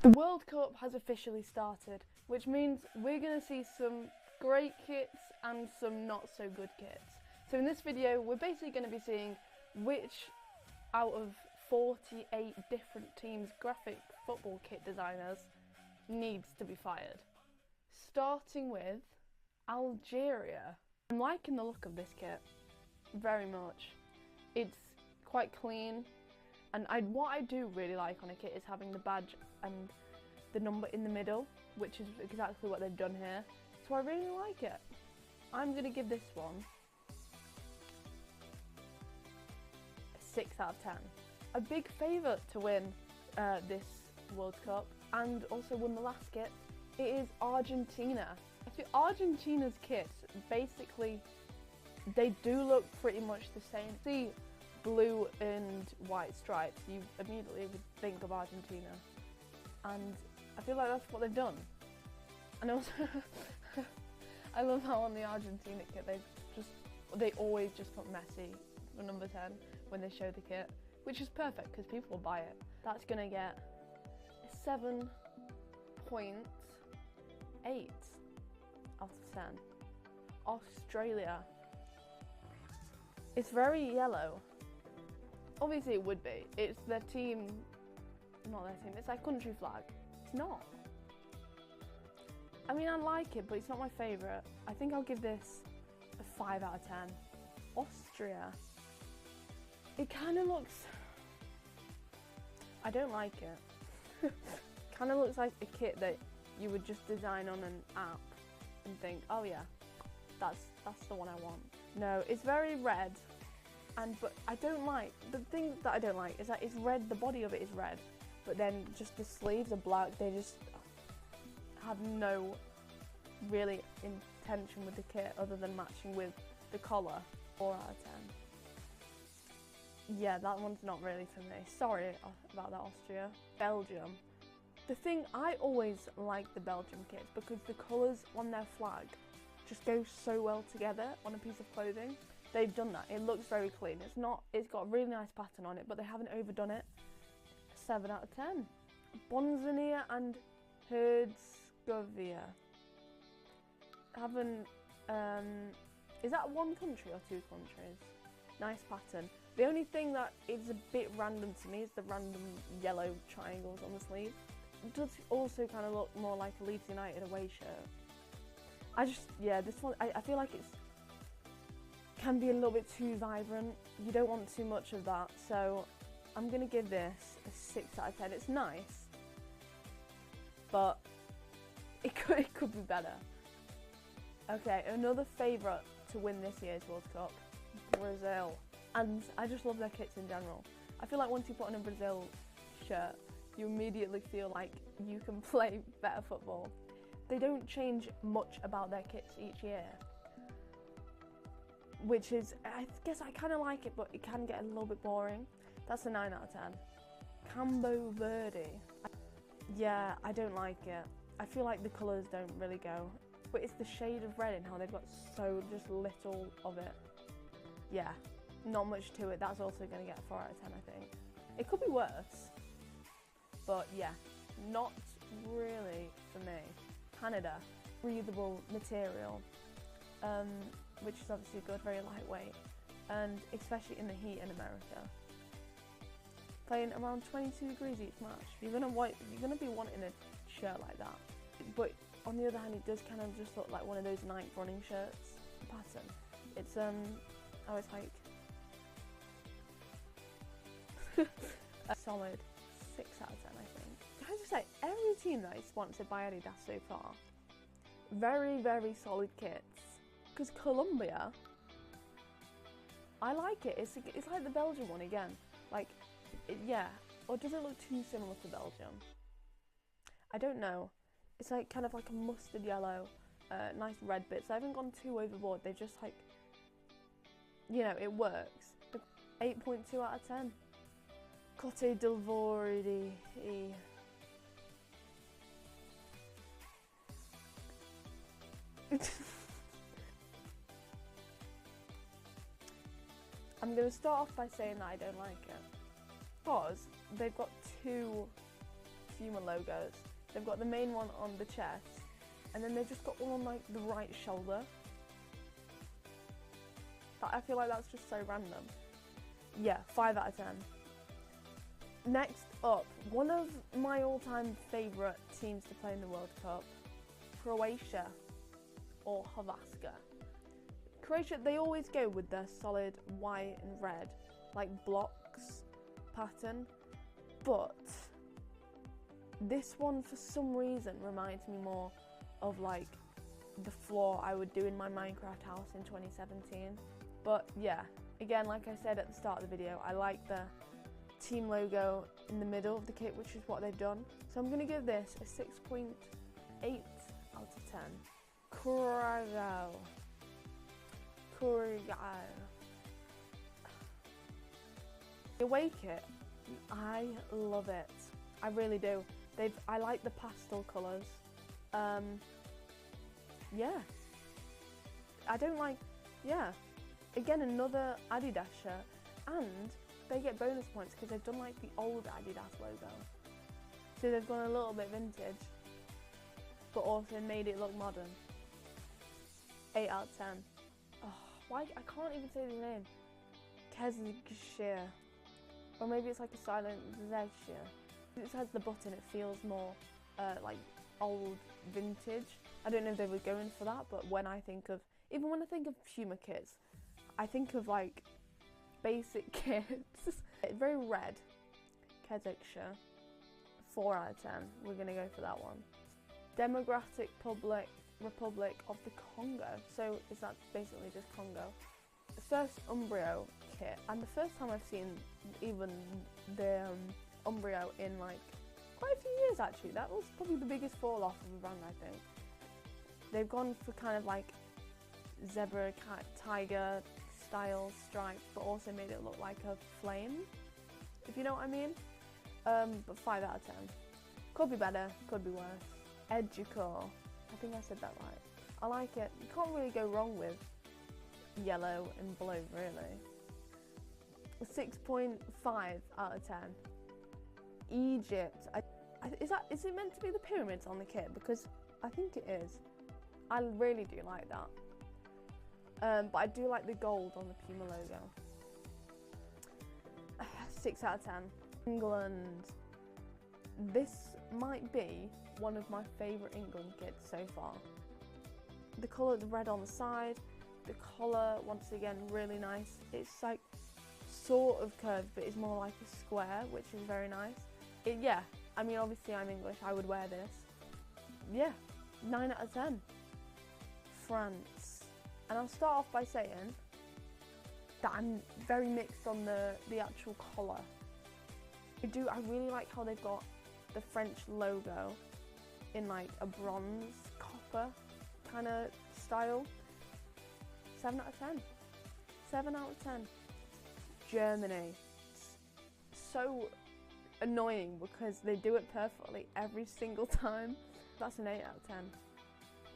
The World Cup has officially started, which means we're going to see some great kits and some not so good kits. So in this video, we're basically going to be seeing which out of 48 different teams' graphic football kit designers needs to be fired. Starting with Algeria. I'm liking the look of this kit very much. It's quite clean. And what I do really like on a kit is having the badge and the number in the middle, which is exactly what they've done here. So I really like it. I'm going to give this one a 6 out of 10. A big favourite to win this World Cup, and also won the last kit, it is Argentina. I think Argentina's kits, basically, they do look pretty much the same. See blue and white stripes, you immediately would think of Argentina, and I feel like that's what they've done. And also I love how on the Argentina kit they always just put Messi for number 10 when they show the kit, which is perfect because people will buy it. That's gonna get a 7.8 out of 10. Australia. It's very yellow. Obviously it would be. It's their team, not their team, it's their country flag. It's not. I mean, I like it, but it's not my favourite. I think I'll give this a 5 out of 10. Austria. It kind of looks... I don't like it. Kind of looks like a kit that you would just design on an app and think, oh yeah, that's the one I want. No, it's very red. But I don't like, the thing that I don't like is that it's red, the body of it is red, but then just the sleeves are black. They just have no really intention with the kit other than matching with the collar. 4 out of 10. Yeah, that one's not really for me. Sorry about that, Austria. Belgium. The thing, I always like the Belgium kits because the colours on their flag just go so well together on a piece of clothing. They've done that. It looks very clean. It's got a really nice pattern on it, but they haven't overdone it. 7 out of 10. Bosnia and Herzegovina. Is that one country or two countries? Nice pattern. The only thing that is a bit random to me is the random yellow triangles on the sleeve. It does also kind of look more like a Leeds United away shirt. This one, I feel like it's can be a little bit too vibrant. You don't want too much of that, so I'm gonna give this a 6 out of 10. It's nice, but it could be better. Okay, another favourite to win this year's World Cup, Brazil. And I just love their kits in general. I feel like once you put on a Brazil shirt, you immediately feel like you can play better football. They don't change much about their kits each year, which is, I guess I kind of like it, but it can get a little bit boring. That's a 9 out of 10. Cabo Verde. Yeah, I don't like it. I feel like the colours don't really go, but it's the shade of red and how they've got so just little of it. Yeah, not much to it. That's also going to get a 4 out of 10, I think. It could be worse, but yeah, not really for me. Canada, breathable material. Which is obviously good, very lightweight, and especially in the heat in America. Playing around 22 degrees each match, you're gonna be wanting a shirt like that. But on the other hand, it does kind of just look like one of those night running shirts pattern. It's I was like a solid 6 out of 10, I think. Can I just say, every team that is sponsored by Adidas so far, very, very solid kits. Because Colombia, I like it. It's like the Belgium one again. Yeah. Or does it look too similar to Belgium? I don't know. It's like kind of like a mustard yellow, nice red bits. They haven't gone too overboard. They've just like, you know, it works. 8.2 out of 10. Cote d'Ivoire. I'm going to start off by saying that I don't like it, because they've got two Puma logos. They've got the main one on the chest, and then they've just got one on like the right shoulder. I feel like that's just so random. Yeah, 5 out of 10. Next up, one of my all-time favourite teams to play in the World Cup, Croatia or Hrvatska. Croatia, they always go with their solid white and red, like blocks pattern, but this one for some reason reminds me more of like the floor I would do in my Minecraft house in 2017. But yeah, again, like I said at the start of the video, I like the team logo in the middle of the kit, which is what they've done. So I'm going to give this a 6.8 out of 10. Kuragao. The away kit, I love it. I really do. I like the pastel colours. Yeah. I don't like, yeah. Again, another Adidas shirt, and they get bonus points because they've done like the old Adidas logo. So they've gone a little bit vintage, but also made it look modern. 8 out of 10. Oh, why? I can't even say the name. Kezgshir. Or maybe it's like a silent Zegshir. It has the button, it feels more like old vintage. I don't know if they were going for that, but when I think of, even when I think of Puma kits, I think of like basic kits. It's very red. Kezgshir. 4 out of 10. We're gonna go for that one. Democratic Republic of the Congo. So is that basically just Congo? The first Umbro kit, and the first time I've seen even the Umbro in like quite a few years actually. That was probably the biggest fall off of the brand, I think. They've gone for kind of like zebra, tiger style stripes, but also made it look like a flame, if you know what I mean. But 5 out of 10. Could be better, could be worse. Educore. I think I said that right. I like it. You can't really go wrong with yellow and blue, really. 6.5 out of 10. Egypt. Is it meant to be the pyramids on the kit? Because I think it is. I really do like that. But I do like the gold on the Puma logo. 6 out of 10. England. This might be one of my favourite England kits so far. The colour, the red on the side, the collar, once again, really nice. It's like sort of curved, but it's more like a square, which is very nice. Yeah, I mean, obviously I'm English, I would wear this. Yeah, 9 out of 10. France. And I'll start off by saying that I'm very mixed on the actual collar. I really like how they've got the French logo in like a bronze copper kind of style. 7 out of 10. 7 out of 10. Germany. So annoying because they do it perfectly every single time. That's an 8 out of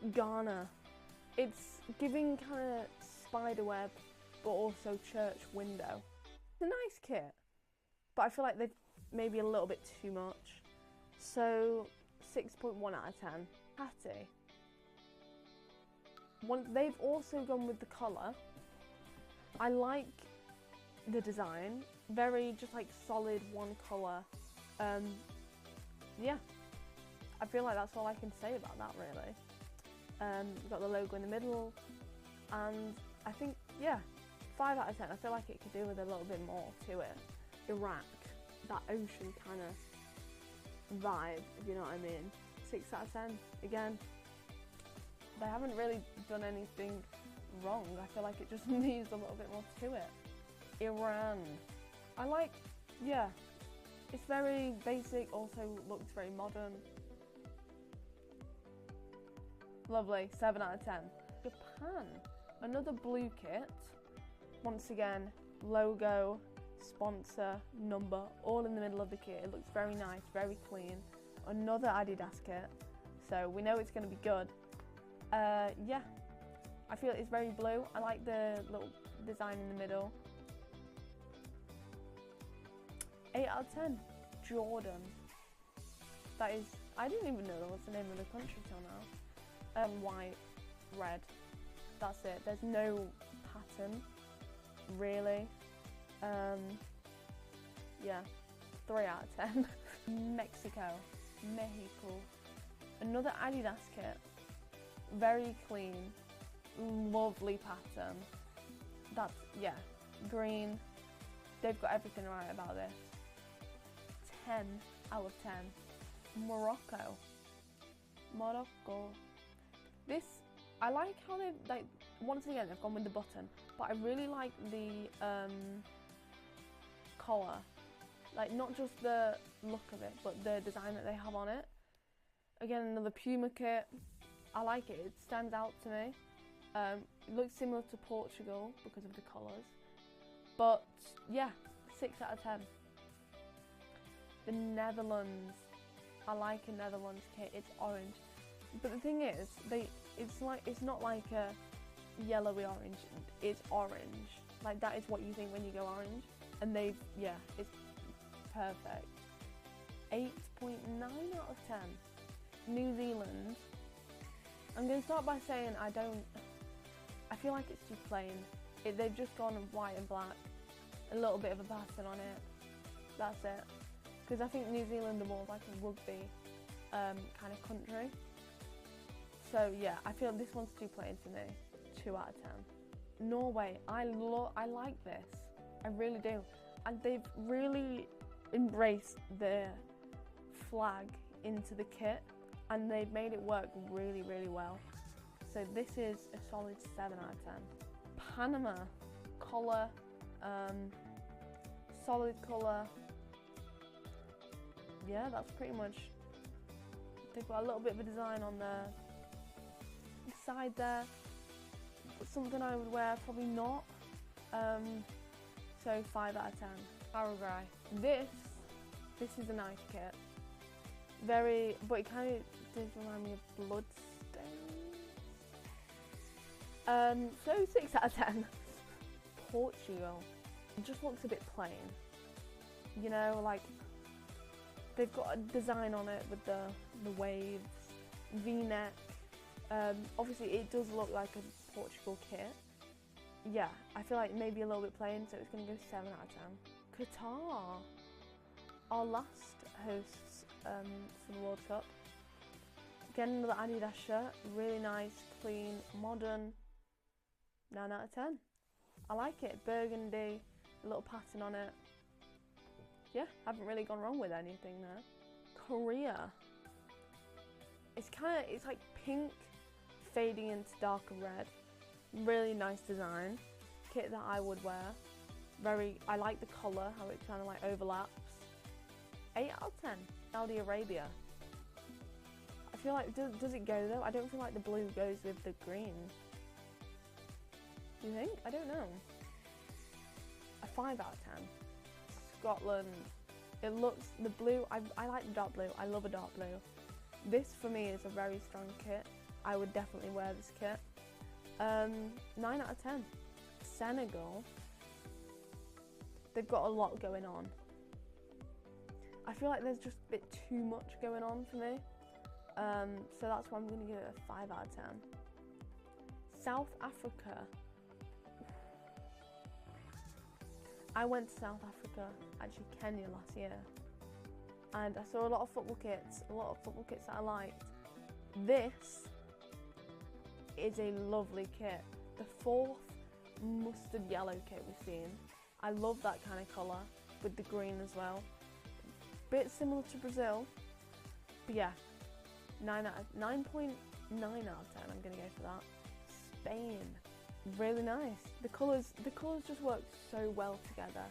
10. Ghana. It's giving kind of spiderweb, but also church window. It's a nice kit, but I feel like they've maybe a little bit too much. So 6.1 out of 10. Hattie. They've also gone with the colour. I like the design. Very just like solid one colour. Yeah. I feel like that's all I can say about that really. You've got the logo in the middle, and I think, yeah, 5 out of 10. I feel like it could do with a little bit more to it. Iraq, that ocean kind of vibe, if you know what I mean. 6 out of 10. Again, they haven't really done anything wrong. I feel like it just needs a little bit more to it. Iran. I like, yeah, it's very basic, also looks very modern. Lovely, 7 out of 10. Japan, another blue kit. Once again, logo, sponsor, number, all in the middle of the kit. It looks very nice, very clean. Another Adidas kit, so we know it's going to be good. Yeah, I feel it's very blue. I like the little design in the middle. 8 out of 10. Jordan. That is, I didn't even know what's the name of the country till now. White, red, that's it. There's no pattern, really. Yeah, 3 out of 10. Mexico. Another Adidas kit. Very clean, lovely pattern. That's, yeah, green. They've got everything right about this. 10 out of 10. Morocco. This, I like how they, like, once again, they've gone with the button, but I really like the collar. Like, not just the look of it, but the design that they have on it. Again, another Puma kit. I like it, it stands out to me. It looks similar to Portugal because of the colours. But yeah, 6 out of 10. The Netherlands. I like a Netherlands kit, it's orange. But the thing is, it's not like a yellowy orange, it's orange. Like, that is what you think when you go orange. And yeah, it's perfect. 8.9 out of 10. New Zealand. I'm going to start by saying I feel like it's too plain. They've just gone white and black, a little bit of a pattern on it. That's it. Because I think New Zealand are more like a rugby kind of country. So yeah, I feel this one's too plain for me. 2 out of 10. Norway, I like this. I really do. And they've really embraced the flag into the kit, and they've made it work really, really well. So this is a solid 7 out of 10. Panama, collar, solid colour. Yeah, that's pretty much, they've got a little bit of a design on the side there. Something I would wear, probably not. So 5 out of 10. Paraguay. This is a nice kit. But it kind of does remind me of Bloodstains. So 6 out of 10. Portugal. It just looks a bit plain. You know, like, they've got a design on it with the waves, V-neck. Obviously it does look like a Portugal kit. Yeah, I feel like maybe a little bit plain, so it's going to go 7 out of 10. Qatar, our last hosts for the World Cup. Again, another Adidas shirt, really nice, clean, modern. 9 out of 10. I like it, burgundy, a little pattern on it. Yeah, haven't really gone wrong with anything there. Korea. It's like pink fading into darker red. Really nice design. Kit that I would wear. I like the colour, how it kind of like overlaps. 8 out of 10. Saudi Arabia. I feel like, does it go though? I don't feel like the blue goes with the green. Do you think? I don't know. A 5 out of 10. Scotland. It looks, the blue, I like the dark blue. I love a dark blue. This for me is a very strong kit. I would definitely wear this kit. 9 out of 10. Senegal. They've got a lot going on. I feel like there's just a bit too much going on for me. So that's why I'm going to give it a 5 out of 10. South Africa. I went to South Africa, actually Kenya last year, and I saw a lot of football kits that I liked. This is a lovely kit. The 4th mustard yellow kit we've seen. I love that kind of colour with the green as well. Bit similar to Brazil, but yeah, 9.9 out of 10 I'm going to go for that. Spain. Really nice. The colours just work so well together.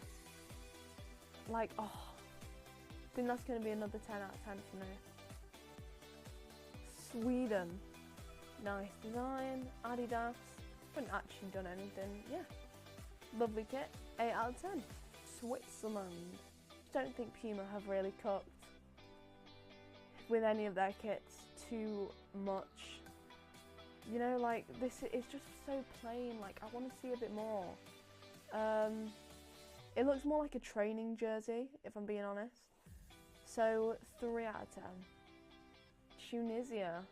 Like, oh, I think that's going to be another 10 out of 10 for me. Sweden. Nice design. Adidas. Haven't actually done anything. Yeah. Lovely kit. 8 out of 10. Switzerland. Don't think Puma have really cooked with any of their kits too much. You know, like, this is just so plain. Like, I want to see a bit more. It looks more like a training jersey, if I'm being honest. So 3 out of 10. Tunisia.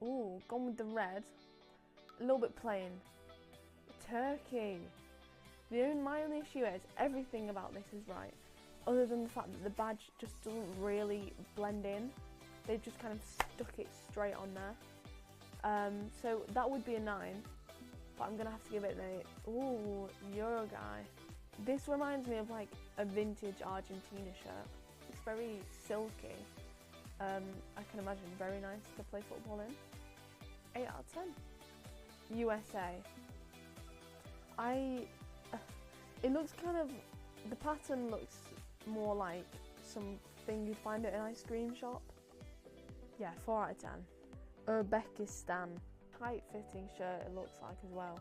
Ooh, gone with the red. A little bit plain. Turkey. My only issue is everything about this is right, other than the fact that the badge just doesn't really blend in. They've just kind of stuck it straight on there. So that would be a 9, but I'm gonna have to give it an 8. Ooh, Uruguay. This reminds me of like a vintage Argentina shirt. It's very silky. I can imagine very nice to play football in. 8 out of 10. USA. It looks kind of, the pattern looks more like something you'd find at an ice cream shop. Yeah, 4 out of 10. Uzbekistan. Tight fitting shirt it looks like as well.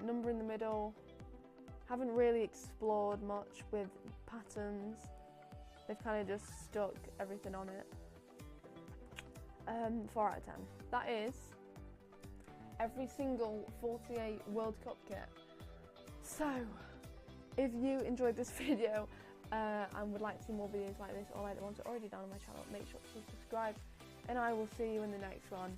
Number in the middle. Haven't really explored much with patterns. They've kind of just stuck everything on it. 4 out of 10. That is every single 48 World Cup kit. So, if you enjoyed this video and would like to see more videos like this, or like the ones that are already down on my channel, make sure to subscribe, and I will see you in the next one.